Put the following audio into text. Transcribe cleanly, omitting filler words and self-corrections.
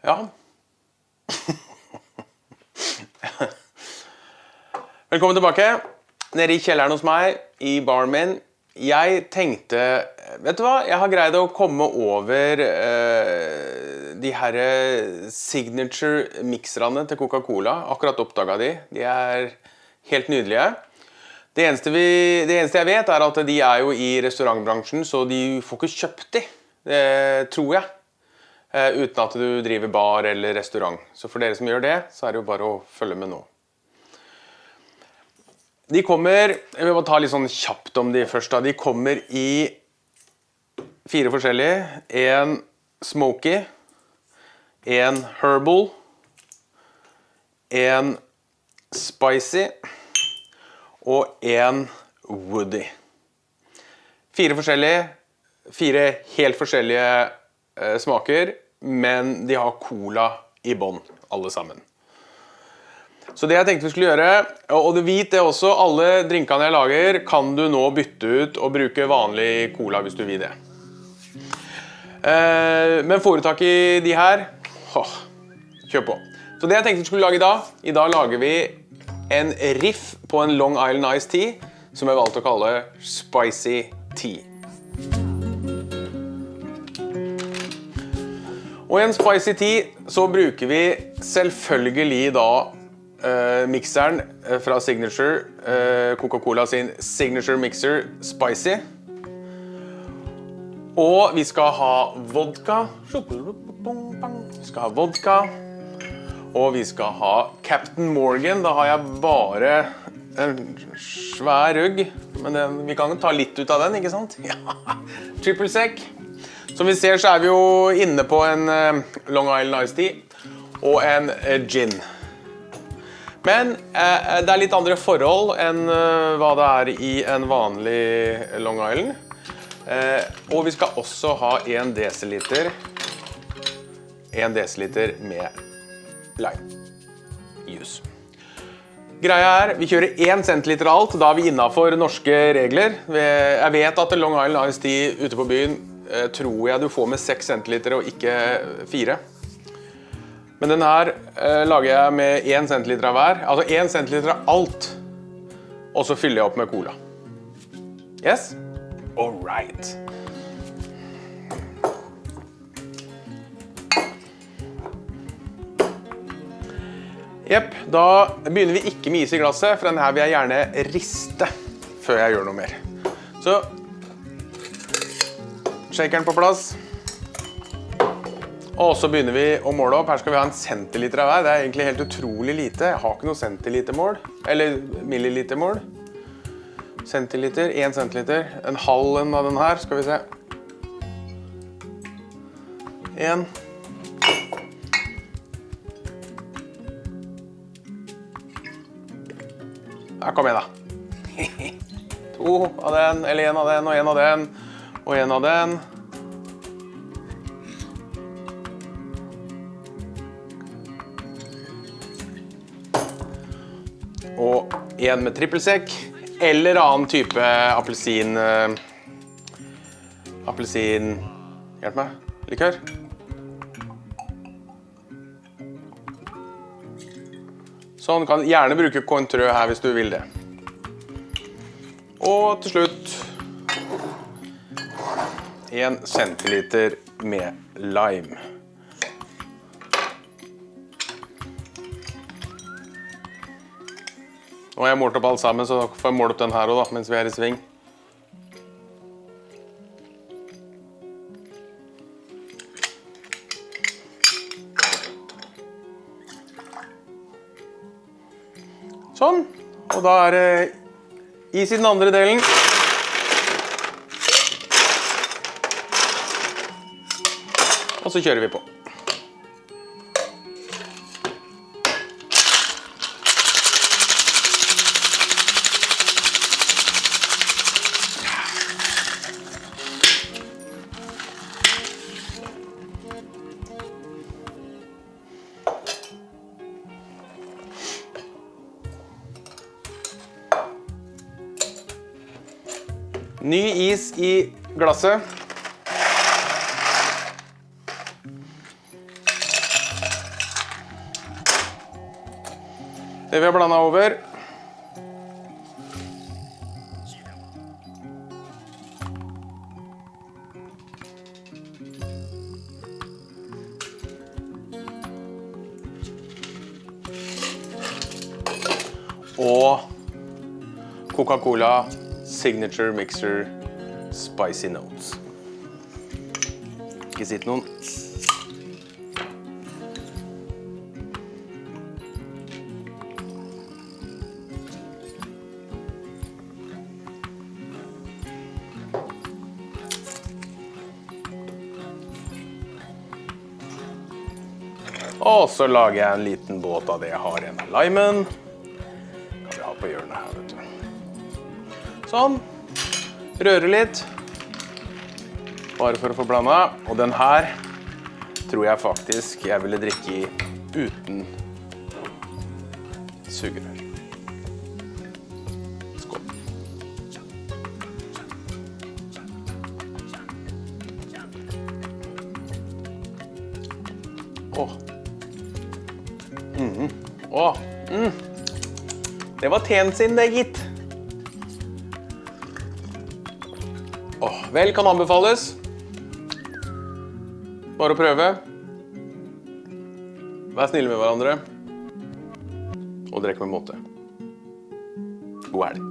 Ja. Velkommen tilbake. Nede I kjelleren hos meg, I baren min. Jeg tenkte, vet du hva? Jeg har greid å komme over de her signature mixerne til Coca-Cola. Akkurat oppdaget de. De helt nydelige. Det eneste jeg vet at de jo I restaurantbransjen, så de får ikke kjøpt de. Det tror jeg. Uten at du driver bar eller restaurant. Så for dere som gjør det, så det jo bare å følge med nå. De kommer, jeg vil bare ta litt sånn kjapt om de først da. De kommer I 4 forskjellige. En smoky, en herbal, en spicy og en woody. 4 forskjellige, 4 helt forskjellige smaker, men de har cola I bånd, alle sammen. Så det jeg tenkte vi skulle gjøre, og du vet det også, alle drinkene jeg lager kan du nå bytte ut og bruke vanlig cola hvis du vil det. Men får du tak I de her, kjør på. Så det jeg tenkte vi skulle lage I dag lager vi en riff på en Long Island Iced Tea, som jeg valgte å kalle Spicy Tea. Og I en Spicy Tea så bruker vi selvfølgelig da mixeren fra Signature, Coca-Cola sin Signature Mixer Spicy. Og vi skal ha vodka. Vi skal ha vodka. Og vi skal ha Captain Morgan. Da har jeg bare en svær rugg. Men vi kan ta litt ut av den, ikke sant? Ja. Triple sec. Som vi ser så vi jo inne på en Long Island Iced Tea og en gin. Men det litt andre forhold enn hva det I en vanlig Long Island. Og vi skal også ha 1 desiliter med lime juice. Greia vi kjører 1 centiliter alt, da vi innenfor norske regler. Jeg vet at Long Island Iced Tea ute på byen tror jeg du får med 6 centiliter og ikke 4. Men den her lager jeg med 1 centiliter av hver. Altså 1 centiliter av alt. Og så fyller jeg opp med cola. Yes? All right. Jepp, da begynner vi ikke med is I glasset, for den her vil jeg gjerne riste før jeg gjør noe mer. Så, shakeren på plass. Og så begynner vi å måle opp. Her skal vi ha 1 centiliter av hver. Det egentlig helt utrolig lite. Jeg har ikke noe centilitermål. Eller millilitermål. Centiliter, 1 centiliter. En halv av den her, skal vi se. 1. Ja, kom igjen da. 2 av den, eller 1 av den, og 1 av den, og 1 av den. Og 1 med trippelsek, eller annen type appelsin, hjelp meg, likør. Sånn, kan gjerne bruke Cointreau her hvis du vil det. Og til slutt 1 centiliter med lime. Nå har jeg målt opp alt sammen, så får jeg måle opp den her også da, mens vi I sving. Sånn, og da det is I den andre delen. Og så kjører vi på. Ny is I glasset. Det vi har blandet over. Og Coca-Cola Signature Mixer Spicy Notes. Ikke sitt noen. Og så lager jeg en liten båt av det jeg har igjen av limen. Kan vi ha på hjørnet her, vet du. Sånn. Røre litt. Bare for å få blandet. Og den her tror jeg faktisk jeg ville drikke i uten sugerør. Skål. Åh. Det var teen sin, det, gitt. Vel, kan anbefales. Bare å prøve. Vær snille med hverandre. Og drikk med måte. God helg.